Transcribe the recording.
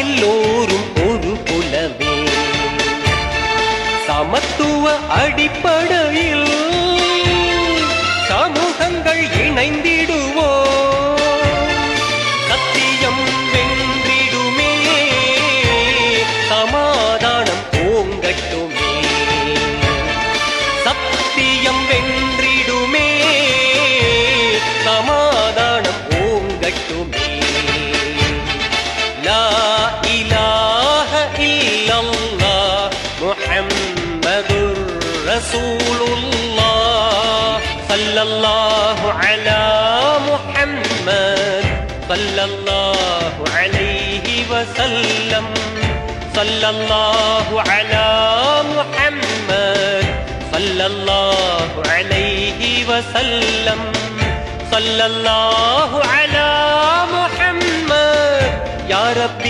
எல்லோரும் ஒரு குலமே. சமத்துவ அடிப்படையில் சமூகங்கள் இணைந்திடுவோ. சத்தியம் வென்றிடுமே, சமாதானம் ஓங்கட்டுமே. சத்தியம் வென்றிடுமே, சமாதானம் ஓங்கட்டுமே. லா இலாஹ இல்லல்லாஹ் முஹம்மதுர் ரசூலுல்லாஹ் ஸல்லல்லாஹு அலா முஹம்மத் ஸல்லல்லாஹு அலைஹி வஸல்லம். ஸல்லல்லாஹு அலா முஹம்மத் ஸல்லல்லாஹு அலைஹி வஸல்லம். ஸல்லல்லாஹு அலா முஹம்மத் யா ரப்பி